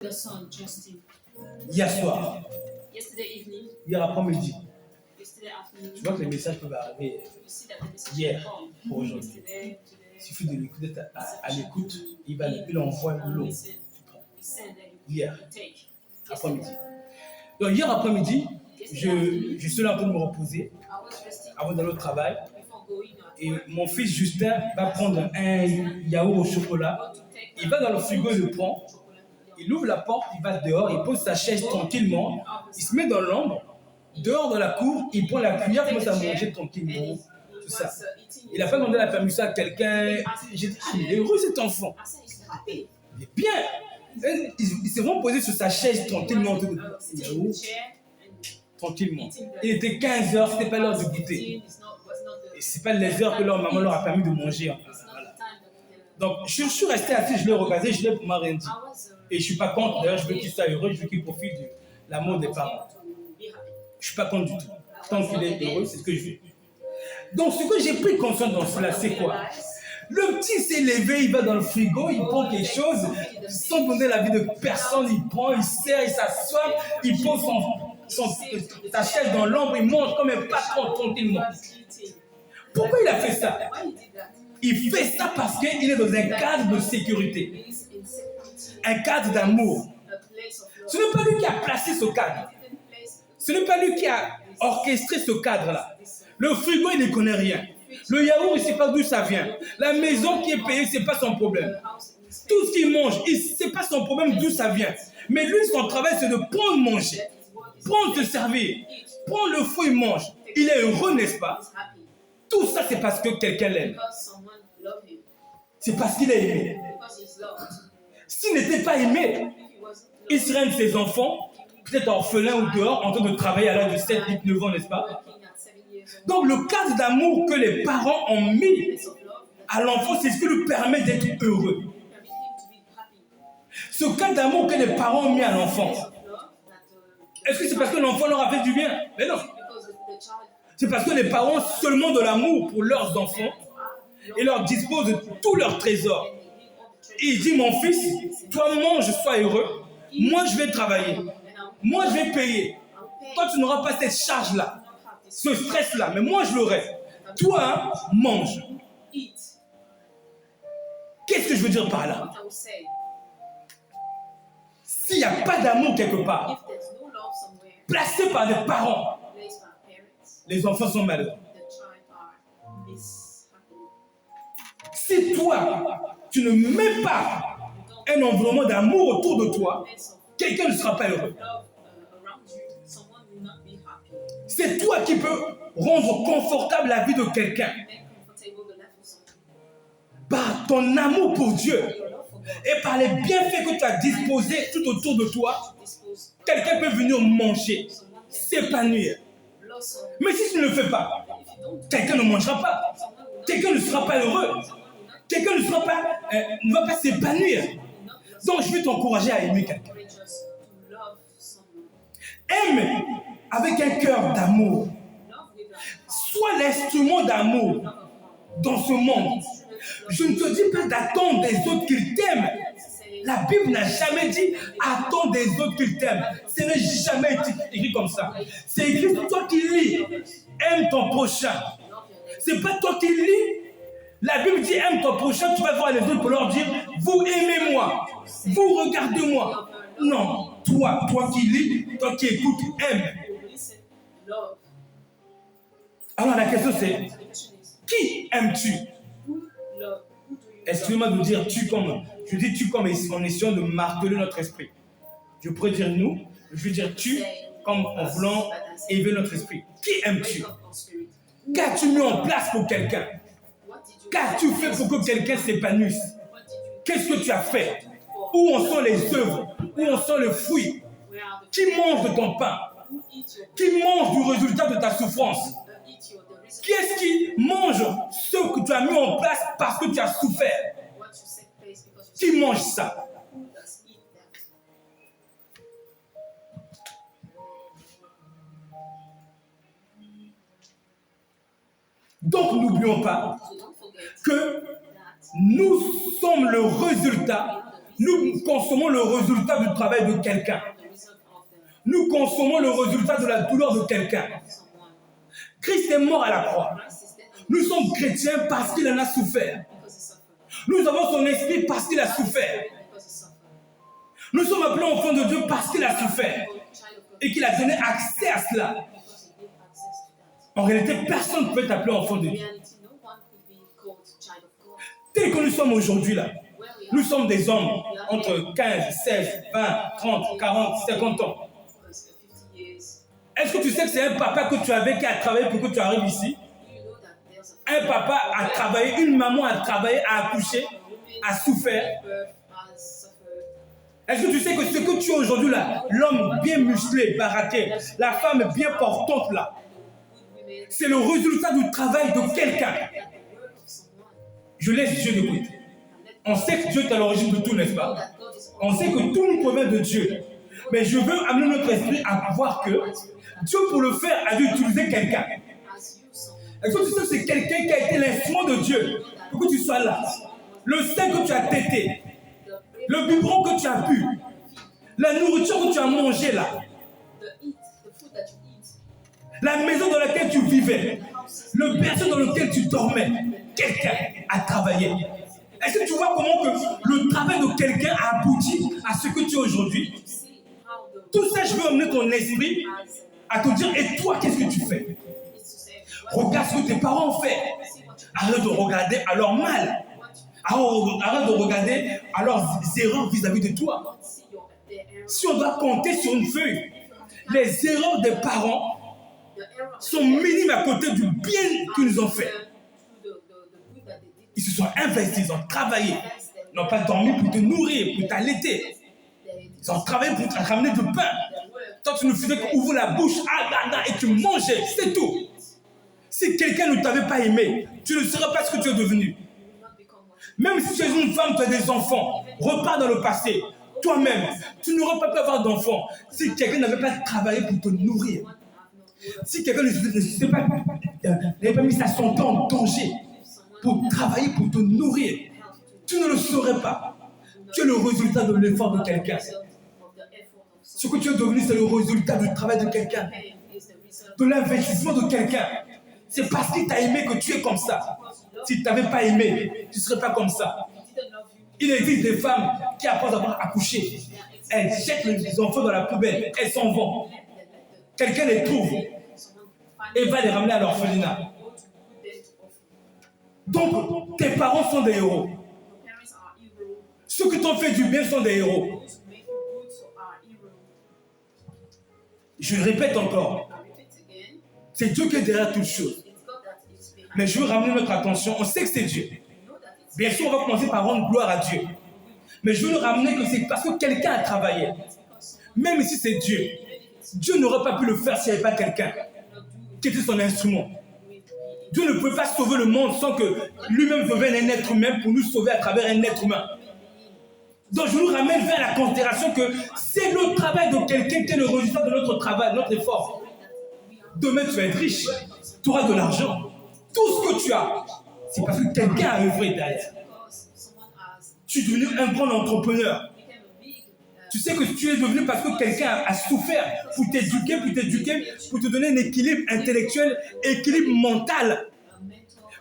The son, Justin. Hier soir, Yesterday evening, hier après-midi, yesterday afternoon, tu vois que les messages peuvent arriver you see that the message hier come. pour aujourd'hui. Yesterday, Il today, suffit de l'écouter à l'écoute, il envoie l'eau. listen, he send that Hier you take. après-midi. Yesterday, Donc hier après-midi, yesterday je suis là en train de me reposer I was resting avant d'aller au travail. before going out. Et mon fils Justin va prendre un yaourt au chocolat. Il va dans le frigo, il le prend. Il ouvre la porte, il va dehors, il pose sa chaise tranquillement. Il se met dans l'ombre. Dehors dans la cour, il prend la cuillère, commence à manger tranquillement. Tout ça. Il n'a pas demandé la permission à quelqu'un. J'ai dit, ah, il est heureux cet enfant. Il est bien. Il s'est vraiment posé sur sa chaise tranquillement. Tranquillement. Il était 15 heures, ce n'était pas l'heure de goûter. Et ce n'est pas les heures que leur maman leur a permis de manger. Voilà. Donc, je suis resté assis, je l'ai regardé, je l'ai rien dit. Et je ne suis pas contre. D'ailleurs, je veux qu'il soit heureux, je veux qu'il profite de l'amour des parents. Je ne suis pas contre du tout. Tant qu'il est heureux, c'est ce que je veux. Donc, ce que j'ai pris conscience dans cela, c'est quoi? Le petit s'est levé, il va dans le frigo, il prend quelque chose, sans donner l'avis de personne, il prend, il sert, il s'assoit, il pose sa chaise dans l'ombre, il mange comme un patron tranquillement. Pourquoi il a fait ça? Il fait ça parce qu'il est dans un cadre de sécurité, un cadre d'amour. Ce n'est pas lui qui a placé ce cadre. Ce n'est pas lui qui a orchestré ce cadre-là. Le frigo, il ne connaît rien. Le yaourt, il ne sait pas d'où ça vient. La maison qui est payée, ce n'est pas son problème. Tout ce qu'il mange, ce n'est pas son problème d'où ça vient. Mais lui, son travail, c'est de prendre manger, prendre se servir, prendre le fruit, il mange. Il est heureux, n'est-ce pas? Tout ça, c'est parce que quelqu'un l'aime. C'est parce qu'il est aimé. S'il n'était pas aimé, il serait un de ses enfants, peut-être orphelin ou dehors, en train de travailler à l'âge de 7, 8, 9 ans, n'est-ce pas? Donc, le cadre d'amour que les parents ont mis à l'enfant, c'est ce qui lui permet d'être heureux. Ce cadre d'amour que les parents ont mis à l'enfant, est-ce que c'est parce que l'enfant leur a fait du bien? Mais non. C'est parce que les parents ont seulement de l'amour pour leurs enfants et leur disposent de tous leurs trésors. Et il dit, mon fils, toi mange, sois heureux. Moi, je vais travailler. Moi, je vais payer. Toi, tu n'auras pas cette charge-là, ce stress-là, mais moi, je l'aurai. Toi, mange. Qu'est-ce que je veux dire par là? S'il n'y a pas d'amour quelque part, placé par des parents, les enfants sont malheureux. Si toi, tu ne mets pas un environnement d'amour autour de toi, quelqu'un ne sera pas heureux. C'est toi qui peux rendre confortable la vie de quelqu'un. Par ton amour pour Dieu et par les bienfaits que tu as disposés tout autour de toi, quelqu'un peut venir manger, s'épanouir. Mais si tu ne le fais pas, quelqu'un ne mangera pas. Quelqu'un ne sera pas heureux. Quelqu'un ne va pas s'épanouir. Donc, je vais t'encourager à aimer quelqu'un. Aime avec un cœur d'amour. Sois l'instrument d'amour dans ce monde. Je ne te dis pas d'attendre des autres qu'ils t'aiment. La Bible n'a jamais dit attends des autres qu'ils t'aiment. Ce n'est jamais écrit comme ça. C'est écrit toi qui lis. Aime ton prochain. C'est pas toi qui lis. La Bible dit aime ton prochain. Tu vas voir les autres pour leur dire vous aimez-moi. Vous regardez-moi. Non. Toi qui lis, toi qui écoutes, aime. Alors la question c'est qui aimes-tu? Excusez-moi de dire tu comme. Je dis tu comme en essayant de marteler notre esprit. Je pourrais dire nous, je veux dire tu comme en voulant élever notre esprit. Qui aimes-tu? Qu'as-tu mis en place pour quelqu'un? Qu'as-tu fait pour que quelqu'un s'épanouisse? Qu'est-ce que tu as fait? Où en sont les œuvres? Où en sont les fruits? Qui mange de ton pain? Qui mange du résultat de ta souffrance? Qui est-ce qui mange ce que tu as mis en place parce que tu as souffert? Qui mange ça? Donc n'oublions pas que nous sommes le résultat Nous consommons le résultat du travail de quelqu'un. the result of the Nous consommons le résultat de la douleur de quelqu'un. someone. Christ est mort à la croix. Christ is dead Nous sommes chrétiens parce qu'il en a souffert. because he suffered. Nous avons son esprit parce qu'il a souffert. Because he suffered. Nous sommes appelés enfants de Dieu parce qu'il a souffert Child of God et qu'il a donné accès à cela. because he gave access to that. En réalité, personne ne peut être appelé enfant de In Dieu. reality, no one could be called child of God. Tel que nous sommes aujourd'hui là, Where we nous are sommes des hommes entre 15, 16, 20, 30, 40, 50 ans. 50 years. Est-ce que tu sais que c'est un papa que tu avais qui a travaillé pour que tu arrives ici? Do you know that there's a Un papa a travaillé, une maman a travaillé, a accouché, a souffert. birth has suffered? Est-ce que tu sais que ce que tu es aujourd'hui là, l'homme bien musclé, baraqué, la femme bien portante là, Good women c'est le résultat du travail de quelqu'un. that the work of someone. Je laisse Dieu l'écouter. On sait que Dieu est à l'origine de tout, n'est-ce Know pas? that God is On sait que tout nous provient de Dieu. Mais je veux amener notre esprit à voir que Dieu, pour le faire, a dû utiliser quelqu'un. as you someone. Est-ce que tu sais que c'est quelqu'un qui a été l'instrument de Dieu pour que tu sois là? Le sein que tu as tété, le biberon que tu as bu, la nourriture que tu as mangée là, The food that you eat, la maison dans laquelle tu vivais, le berceau dans lequel tu dormais, quelqu'un a travaillé. Est-ce que tu vois comment que le travail de quelqu'un a abouti à ce que tu es aujourd'hui? see how the Tout ça, je veux emmener ton esprit has à te dire, et toi, qu'est-ce que tu fais? is to say what Regarde ce que tes parents ont fait. see what you Arrête de regarder à leur mal. Arrête de regarder à leurs erreurs vis-à-vis de toi. see your their error, Si on doit compter sur une feuille, les erreurs des parents the error of sont minimes à côté du bien qu'ils nous ont fait. the good that they did. Ils se sont investis, ils ont travaillé. Ils n'ont pas dormi pour te nourrir, pour t'allaiter. Ils ont travaillé pour te ramener du pain. Their work. Toi, tu ne faisais qu'ouvrir la bouche, et tu mangeais, c'est tout. Si quelqu'un ne t'avait pas aimé, tu ne serais pas ce que tu es devenu. You will not become what you Même si tu es une femme, tu as des enfants, repars dans le passé. Toi-même, tu n'aurais pas pu avoir d'enfants si quelqu'un n'avait pas travaillé pour te nourrir. want to have no work. Si quelqu'un n'avait pas mis sa santé en danger pour travailler, pour te nourrir, tu ne le saurais pas. Tu es le résultat de l'effort de quelqu'un. Result of the effort of Ce que tu es devenu, c'est le résultat du travail de quelqu'un, someone is the result de l'investissement de quelqu'un. C'est parce qu'il t'a aimé que tu es comme ça. S'il ne t'avait pas aimé, tu ne serais pas comme ça. he didn't love you. Il existe des femmes qui, après avoir accouché, elles jettent les enfants dans la poubelle, elles s'en vont. Quelqu'un les trouve Someone find et va les ramener à l'orphelinat. go to put them to orphan. Donc, tes parents sont des héros. Your parents are heroes. Ceux qui t'ont fait du bien sont des héros. Those who make you good so are heroes. Je répète encore, I repeat again, c'est Dieu qui est derrière toutes choses. it's God that is behind. Mais je veux ramener notre attention, on sait que c'est Dieu. You know that it's Bien sûr, on va commencer par rendre gloire à Dieu. Mais je veux le ramener que c'est parce que quelqu'un a travaillé. because Même si c'est Dieu, Dieu n'aurait pas pu le faire s'il n'y avait pas quelqu'un qui était son instrument. Dieu ne peut pas sauver le monde sans que lui-même devienne un être humain pour nous sauver à travers un être humain. Donc je nous ramène vers la considération que c'est le travail de quelqu'un qui est le résultat de notre travail, de notre effort. Demain tu vas être riche, tu auras de l'argent. Tout ce que tu as, c'est parce que quelqu'un a œuvré derrière. because someone has Tu es devenu un grand entrepreneur. become a big Tu sais que tu es devenu parce que quelqu'un a souffert pour t'éduquer, pour te donner un équilibre intellectuel, équilibre mental, mentor,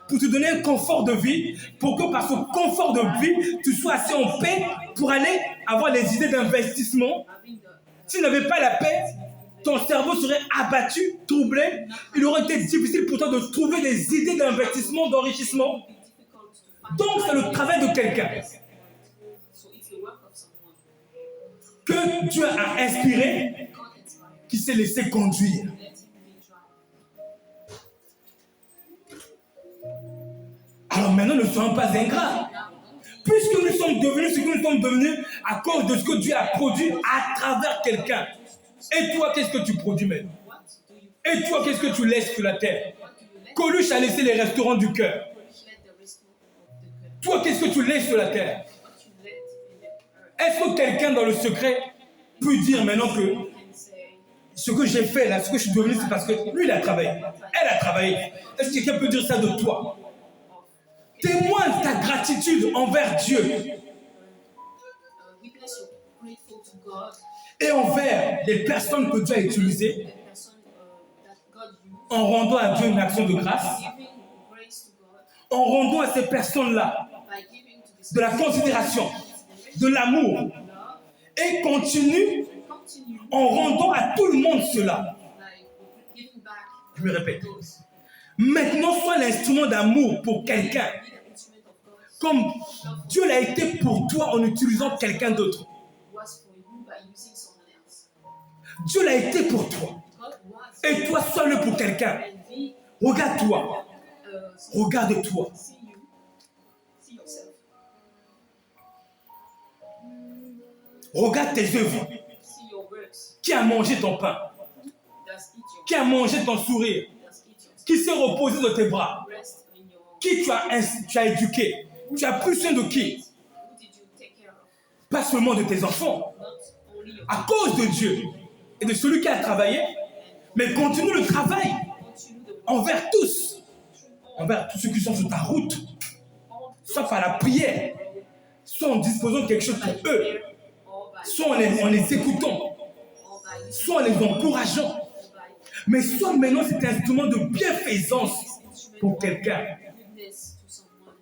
pour te donner un confort de vie, pour que par ce confort de vie, tu sois assez en paix pour aller avoir les idées d'investissement. having the S'il n'avait pas la paix, ton cerveau serait abattu, troublé. Il aurait été difficile pour toi de trouver des idées d'investissement, d'enrichissement. difficult to find. Donc, c'est le travail de quelqu'un So it's the work of someone. que Dieu a inspiré, God inspired. qui s'est laissé conduire. Let him be drive. Alors maintenant, ne soyons pas ingrats. Puisque nous sommes devenus ce que nous sommes devenus à cause de ce que Dieu a produit à travers quelqu'un. Et toi, qu'est-ce que tu produis maintenant? What do you Et toi, qu'est-ce que tu laisses sur la terre? what do you let? Coluche a laissé les restaurants du cœur. Let the risk of the good. Toi, qu'est-ce que tu laisses sur la terre? What you let in the earth. Est-ce que quelqu'un dans le secret peut dire maintenant que Can say ce que j'ai fait là, ce que je suis devenu, c'est parce que lui, il a travaillé. Elle a travaillé. Est-ce que quelqu'un peut dire ça de toi? Témoigne ta gratitude envers Dieu. God, et envers les personnes que Dieu a utilisées, the person that God used, en rendant à Dieu une action de grâce, giving grace to God, en rendant à ces personnes-là by giving to this de la considération, de l'amour, love, et continue continue en rendant à tout le monde cela. like giving back. Je me répète. Those. Maintenant, sois l'instrument d'amour pour quelqu'un, Be the instrument of God. comme Dieu l'a été pour toi en utilisant quelqu'un d'autre. Was for you by using someone else. Dieu l'a été pour toi. God was. Et toi, sois-le pour quelqu'un. And be, Regarde-toi. Regarde-toi. see you, see yourself. Regarde tes œuvres. See your works. Qui a mangé ton pain? Does eat your Qui a mangé ton sourire? does eat your Qui s'est reposé dans tes bras? rest in your Qui tu as éduqué? Tu as pris soin de qui? who did you take care of? Pas seulement de tes enfants. Not only your À cause de Dieu et de celui qui a travaillé, mais continue le travail continue the work envers tous. through all, Envers tous ceux qui sont sur ta route. all Soit par la prière, soit en disposant quelque chose by pour eux, prayer, or by soit en les écoutant, or by soit en les encourageant. or by Mais sois maintenant cet instrument de bienfaisance this instrument pour of quelqu'un. goodness to someone.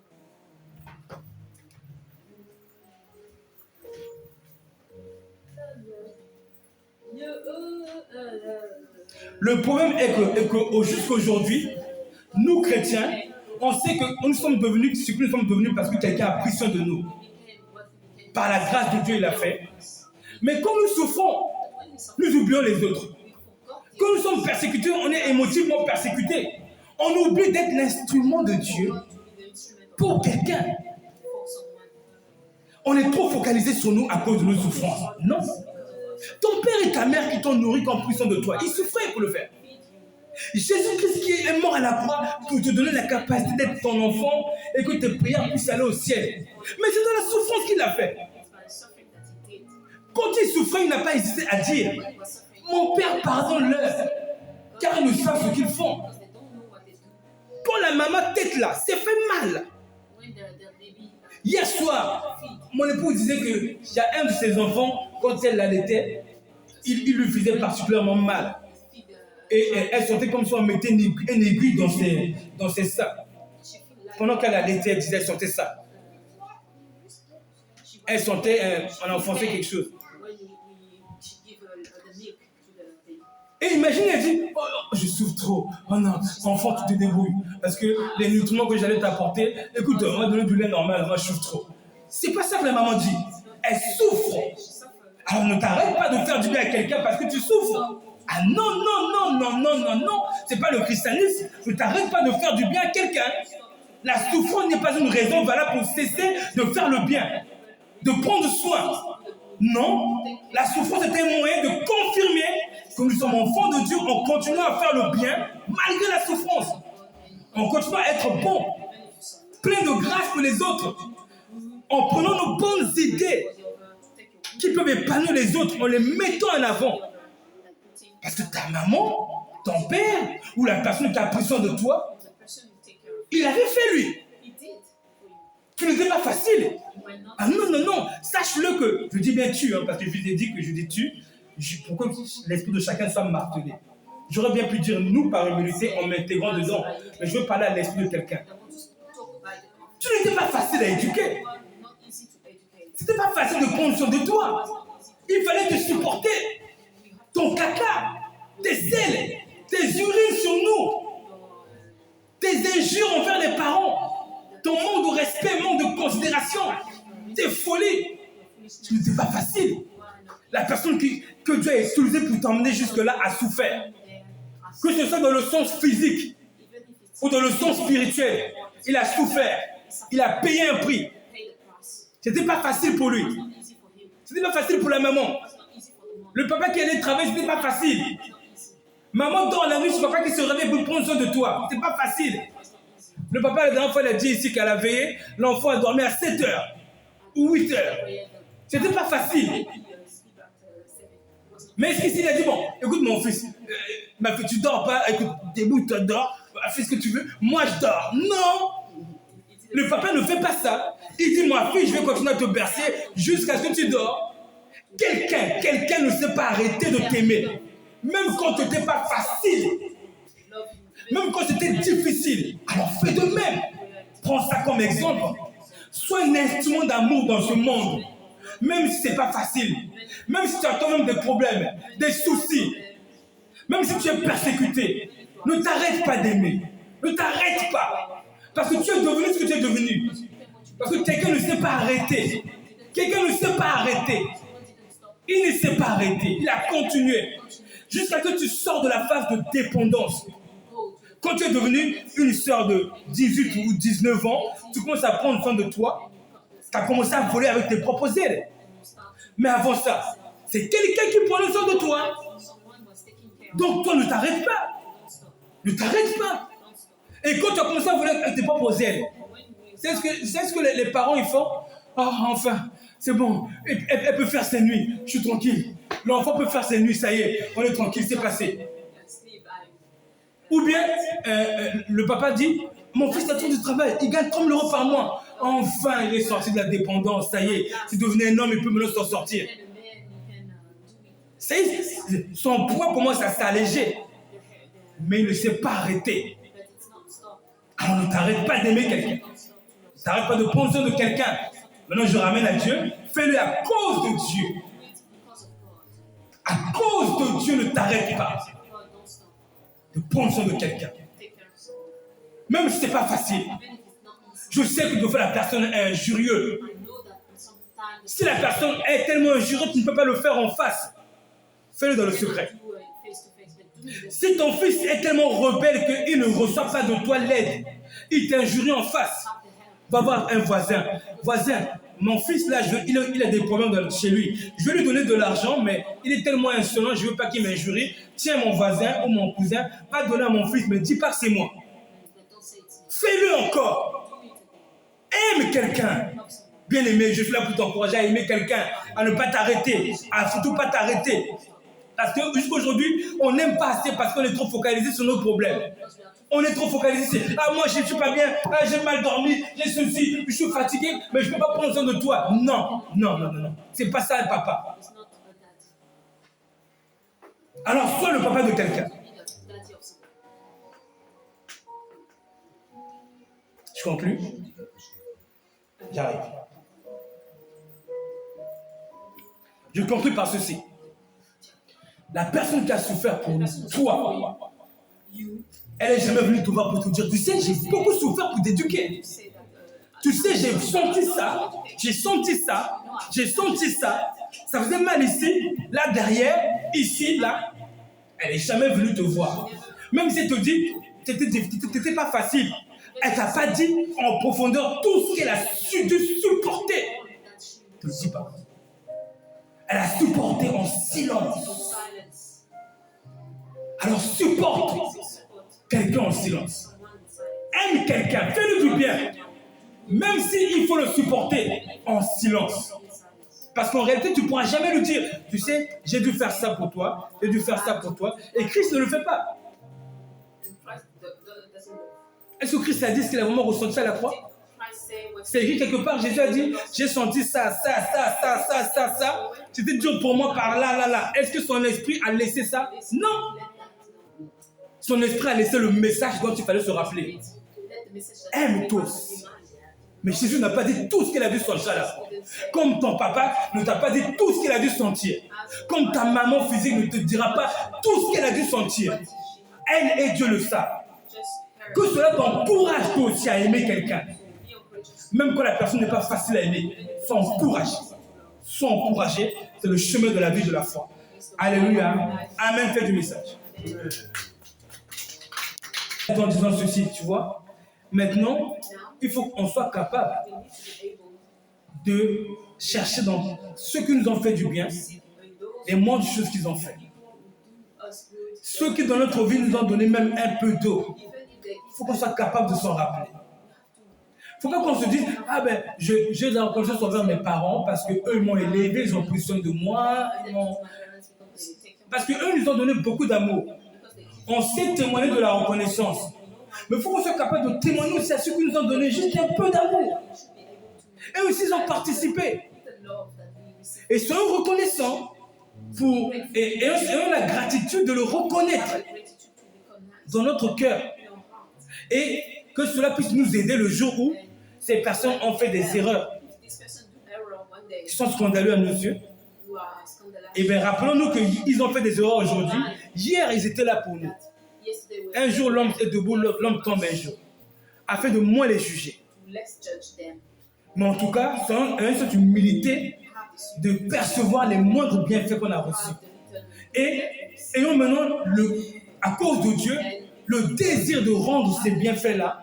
Le problème est que jusqu'aujourd'hui, nous chrétiens, on sait que nous sommes devenus ce que nous sommes devenus parce que quelqu'un a pris soin de nous. Par la grâce de Dieu, il l'a fait. Mais quand nous souffrons, nous oublions les autres. Quand nous sommes persécutés, on est émotivement persécutés. On oublie d'être l'instrument de Dieu pour quelqu'un. On est trop focalisé sur nous à cause de nos souffrances. Non. Ton père et ta mère qui t'ont nourri, qui ont pris soin de toi, ils souffraient pour le faire. Jésus-Christ qui est mort à la croix pour te donner la capacité d'être ton enfant et que tes prières puissent aller au ciel. Mais c'est dans la souffrance qu'il l'a fait. Quand il souffrait, il n'a pas hésité à dire « Mon Père, pardonne-leur, car ils ne savent ce qu'ils font. » Quand la maman tête là, c'est fait mal. Hier soir, mon époux disait qu'il y a un de ses enfants, quand elle l'allaitait, il lui faisait particulièrement mal. Et elle sentait comme si on mettait une aiguille dans ses seins. Pendant qu'elle allaitait, elle disait, elle sentait ça. Elle sentait, on enfonçait quelque chose. Et imagine, elle dit, oh, je souffre trop. Oh non, enfant, tu te débrouilles. Parce que les nutriments que j'allais t'apporter, écoute, on va donner du lait normal, moi je souffre trop. C'est pas ça que la maman dit. Elle souffre. Alors ne t'arrête pas de faire du bien à quelqu'un parce que tu souffres. Ah non, non, non, non, non, non, non. C'est pas le christianisme. Ne t'arrête pas de faire du bien à quelqu'un. La souffrance n'est pas une raison valable pour cesser de faire le bien, de prendre soin. Non, la souffrance est un moyen de confirmer que nous sommes enfants de Dieu en continuant à faire le bien malgré la souffrance. En continuant à être bon, plein de grâce pour les autres, en prenant nos bonnes idées qui peuvent épanouir les autres, en les mettant en avant. Parce que ta maman, ton père, ou la personne qui a pris soin de toi, il avait fait lui. Ce n'était pas facile. Ah non, non, non, sache-le que, je dis bien tu, hein, parce que je vous ai dit que je dis tu, pourquoi l'esprit de chacun soit martelé. J'aurais bien pu dire nous par humilité en m'intégrant dedans, mais je veux parler à l'esprit de quelqu'un. Tu n'étais pas facile à éduquer. C'était pas facile de prendre soin de toi. Il fallait te supporter. Ton caca, tes selles, tes urines sur nous, tes injures envers les parents, ton manque de respect, manque de considération, tes folies. Ce n'était pas facile. La personne que Dieu a utilisée pour t'emmener jusque-là a souffert. Que ce soit dans le sens physique ou dans le sens spirituel, il a souffert. Il a payé un prix. Ce n'était pas facile pour lui. Ce n'était pas facile pour la maman. Le papa qui allait travailler, ce n'était pas facile. Maman dort la nuit, ce papa qui se réveille pour prendre soin de toi. Ce n'était pas facile. Le papa, la dernière fois, il a dit ici qu'elle a veillé, l'enfant a dormi à 7 heures ou 8 heures. Ce n'était pas facile. Mais est-ce qu'ici, il a dit, bon, écoute mon fils, ma fille, tu dors pas, écoute, débrouille-toi, dors, fais ce que tu veux, moi je dors. Non! Le papa ne fait pas ça. Il dit, ma fille, je vais continuer à te bercer jusqu'à ce que tu dors. quelqu'un ne sait pas arrêter de t'aimer. Même quand ce n'était pas facile, même quand c'était difficile, alors fais de même. Prends ça comme exemple. Sois un instrument d'amour dans ce monde. Même si ce n'est pas facile, même si tu as toi-même des problèmes, des soucis, même si tu es persécuté, ne t'arrête pas d'aimer. Ne t'arrête pas. Parce que tu es devenu ce que tu es devenu. Parce que quelqu'un ne s'est pas arrêté. Quelqu'un ne s'est pas arrêté. Il ne s'est pas arrêté. Il a continué. Jusqu'à ce que tu sors de la phase de dépendance. Quand tu es devenu une sœur de 18 ou 19 ans, tu commences à prendre soin de toi. Tu as commencé à voler avec tes propres ailes. Mais avant ça, c'est quelqu'un qui prend soin de toi. Donc toi, ne t'arrête pas. Ne t'arrête pas. Et quand tu as commencé à voler avec tes propres ailes, c'est ce que les parents ils font. Oh, enfin, c'est bon. Elle peut faire ses nuits. Je suis tranquille. L'enfant peut faire ses nuits, ça y est. On est tranquille, c'est passé. Ou bien, le papa dit, mon fils a trop de travail, il gagne 30 € par mois. Enfin, il est sorti de la dépendance, ça y est. S'il devenait un homme, il peut me s'en sortir. Ça y est, son poids commence à s'alléger. Mais il ne s'est pas arrêté. Alors ne t'arrête pas d'aimer quelqu'un. Ne t'arrête pas de prendre soin de quelqu'un. Maintenant, je ramène à Dieu. Fais-le à cause de Dieu. À cause de Dieu, ne t'arrête pas de prendre soin de quelqu'un. Même si ce n'est pas facile. Je sais que de faire la personne injurieuse. Si la personne est tellement injurieuse, tu ne peux pas le faire en face. Fais-le dans le secret. Si ton fils est tellement rebelle qu'il ne reçoit pas de toi l'aide, il t'injurie en face, va voir un voisin. Voisin, mon fils là, il a des problèmes chez lui. Je vais lui donner de l'argent, mais il est tellement insolent, je ne veux pas qu'il m'injurie. Tiens, mon voisin ou mon cousin, va donner à mon fils, mais dis pas que c'est moi. Fais-le encore. Aime quelqu'un. Bien aimé, je suis là pour t'encourager à aimer quelqu'un, à ne pas t'arrêter, à surtout pas t'arrêter. Parce que jusqu'à aujourd'hui, on n'aime pas assez parce qu'on est trop focalisé sur nos problèmes. On est trop focalisé sur « Ah, moi, je ne suis pas bien, ah, j'ai mal dormi, j'ai ceci, je suis fatigué, mais je ne peux pas prendre soin de toi. » Non, non, non, non, non. C'est pas ça, le papa. Alors, sois le papa de quelqu'un. Je conclue. J'arrive. Je conclue par ceci. La personne qui a souffert pour toi, elle n'est jamais venue te voir pour te dire, tu sais, j'ai beaucoup souffert pour t'éduquer. Tu sais, j'ai senti ça, j'ai senti ça, j'ai senti ça. Ça faisait mal ici, là derrière, ici, là. Elle n'est jamais venue te voir. Même si elle te dit, c'était pas facile. Elle ne t'a pas dit en profondeur tout ce qu'elle a dû supporter. Je ne te dis pas. Elle a supporté en silence. Alors supporte quelqu'un en silence. Aime quelqu'un, fais-le du bien. Même s'il faut le supporter en silence. Parce qu'en réalité, tu ne pourras jamais lui dire, tu sais, j'ai dû faire ça pour toi, j'ai dû faire ça pour toi. Et Christ ne le fait pas. Est-ce que Christ a dit ce qu'il a vraiment ressenti à la croix? C'est écrit quelque part, Jésus a dit, j'ai senti ça. C'était dur pour moi par là. Est-ce que son esprit a laissé ça? Non. Son esprit a laissé le message dont il fallait se rappeler. Aime tous. Mais Jésus n'a pas dit tout ce qu'il a dû sentir à la croix. Comme ton papa ne t'a pas dit tout ce qu'il a dû sentir. Comme ta maman physique ne te dira pas tout ce qu'elle a dû sentir. Elle et Dieu le savent. Que cela t'encourage toi aussi à aimer quelqu'un. Même quand la personne n'est pas facile à aimer, sois encouragé. Sois encouragé, c'est le chemin de la vie de la foi. Alléluia. Amen, fais du message. En disant ceci, tu vois, maintenant, il faut qu'on soit capable de chercher dans ceux qui nous ont fait du bien les moindres choses qu'ils ont fait. Ceux qui dans notre vie nous ont donné même un peu d'eau. Il faut qu'on soit capable de s'en rappeler. Il ne faut pas qu'on se dise, ah ben, j'ai de la reconnaissance envers mes parents parce qu'eux ils m'ont élevé, ils ont pris soin de moi. Parce qu'eux nous ont donné beaucoup d'amour. On sait témoigner de la reconnaissance. Mais il faut qu'on soit capable de témoigner aussi à ceux qui nous ont donné juste un peu d'amour. Et aussi, ils ont participé. Et soyons reconnaissants et ayons la gratitude de le reconnaître dans notre cœur. Et que cela puisse nous aider le jour où ces personnes ont fait des erreurs qui sont scandaleuses à nos yeux. Et bien rappelons-nous qu'ils ont fait des erreurs aujourd'hui. Hier, ils étaient là pour nous. Un jour, l'homme est debout, l'homme tombe un jour. Afin de moins les juger. Mais en tout cas, c'est cette humilité de percevoir les moindres bienfaits qu'on a reçus. Et ayons maintenant, à cause de Dieu, le désir de rendre ces bienfaits-là,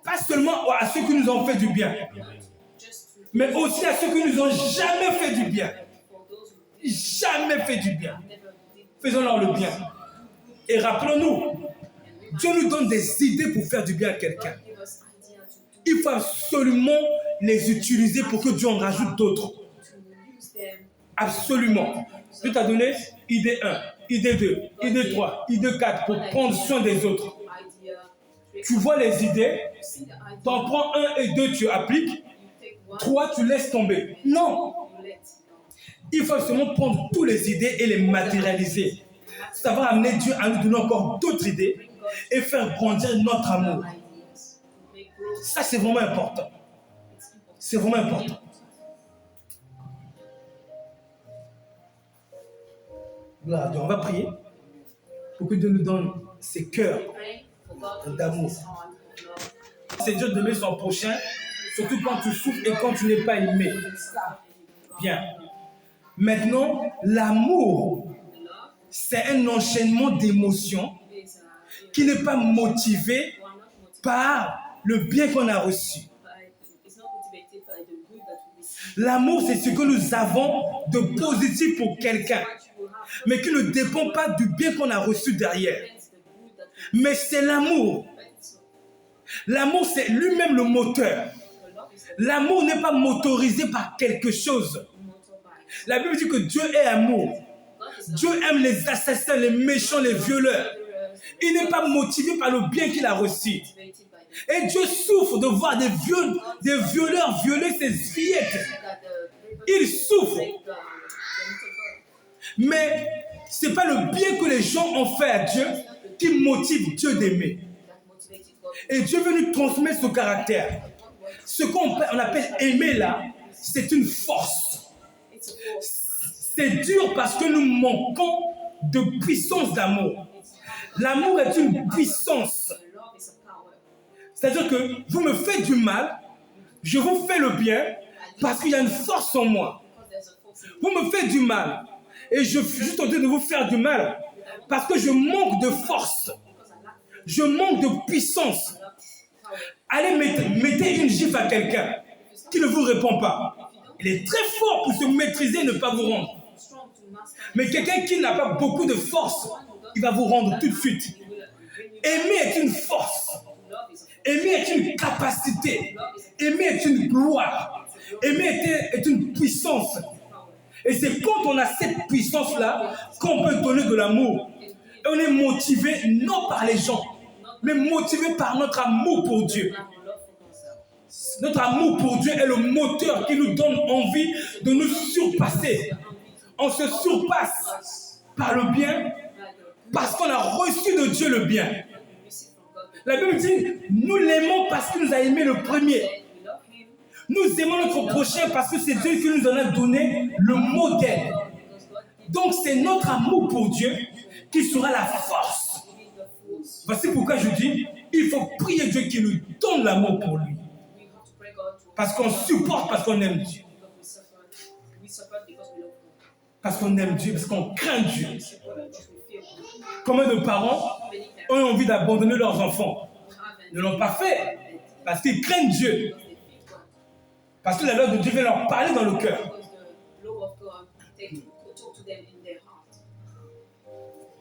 pas seulement à ceux qui nous ont fait du bien, mais aussi à ceux qui nous ont jamais fait du bien. Jamais fait du bien. Faisons-leur le bien. Et rappelons-nous, Dieu nous donne des idées pour faire du bien à quelqu'un. Il faut absolument les utiliser pour que Dieu en rajoute d'autres. Absolument. Dieu t'a donné idée 1, idée 2, idée 3, idée 4 pour prendre soin des autres. Tu vois les idées, tu en prends 1 et 2, tu appliques, 3, tu laisses tomber. Non. Il faut seulement prendre toutes les idées et les matérialiser. Ça va amener Dieu à nous donner encore d'autres idées et faire grandir notre amour. Ça, c'est vraiment important. C'est vraiment important. Gloire à Dieu. On va prier pour que Dieu nous donne ses cœurs d'amour. C'est dur d'aimer son prochain, surtout quand tu souffres et quand tu n'es pas aimé. Bien. Maintenant, l'amour, c'est un enchaînement d'émotions qui n'est pas motivé par le bien qu'on a reçu. L'amour, c'est ce que nous avons de positif pour quelqu'un, mais qui ne dépend pas du bien qu'on a reçu derrière. Mais c'est l'amour. L'amour, c'est lui-même le moteur. L'amour n'est pas motorisé par quelque chose. La Bible dit que Dieu est amour. Dieu aime les assassins, les méchants, les violeurs. Il n'est pas motivé par le bien qu'il a reçu. Et Dieu souffre de voir des violeurs violer ses fillettes. Il souffre. Mais ce n'est pas le bien que les gens ont fait à Dieu qui motive Dieu d'aimer. Et Dieu veut nous transmettre ce caractère. Ce qu'on appelle aimer là, c'est une force. C'est dur parce que nous manquons de puissance d'amour. L'amour est une puissance. C'est-à-dire que vous me faites du mal, je vous fais le bien parce qu'il y a une force en moi. Vous me faites du mal et je suis juste en train de vous faire du mal parce que je manque de force. Je manque de puissance. Allez, mettez une gifle à quelqu'un qui ne vous répond pas. Il est très fort pour se maîtriser et ne pas vous rendre. Mais quelqu'un qui n'a pas beaucoup de force, il va vous rendre tout de suite. Aimer est une force. Aimer est une capacité. Aimer est une gloire. Aimer est une puissance. Et c'est quand on a cette puissance-là qu'on peut donner de l'amour. Et on est motivé non par les gens, mais motivé par notre amour pour Dieu. Notre amour pour Dieu est le moteur qui nous donne envie de nous surpasser. On se surpasse par le bien parce qu'on a reçu de Dieu le bien. La Bible dit, nous l'aimons parce qu'il nous a aimé le premier. Nous aimons notre prochain parce que c'est Dieu qui nous en a donné le modèle. Donc c'est notre amour pour Dieu qui sera la force. Voici pourquoi je dis, il faut prier Dieu qui nous donne l'amour pour lui. Parce qu'on supporte, parce qu'on aime Dieu. Parce qu'on aime Dieu, parce qu'on craint Dieu. Combien de parents ont envie d'abandonner leurs enfants? Ils ne l'ont pas fait parce qu'ils craignent Dieu. Parce que la loi de Dieu vient leur parler dans le cœur.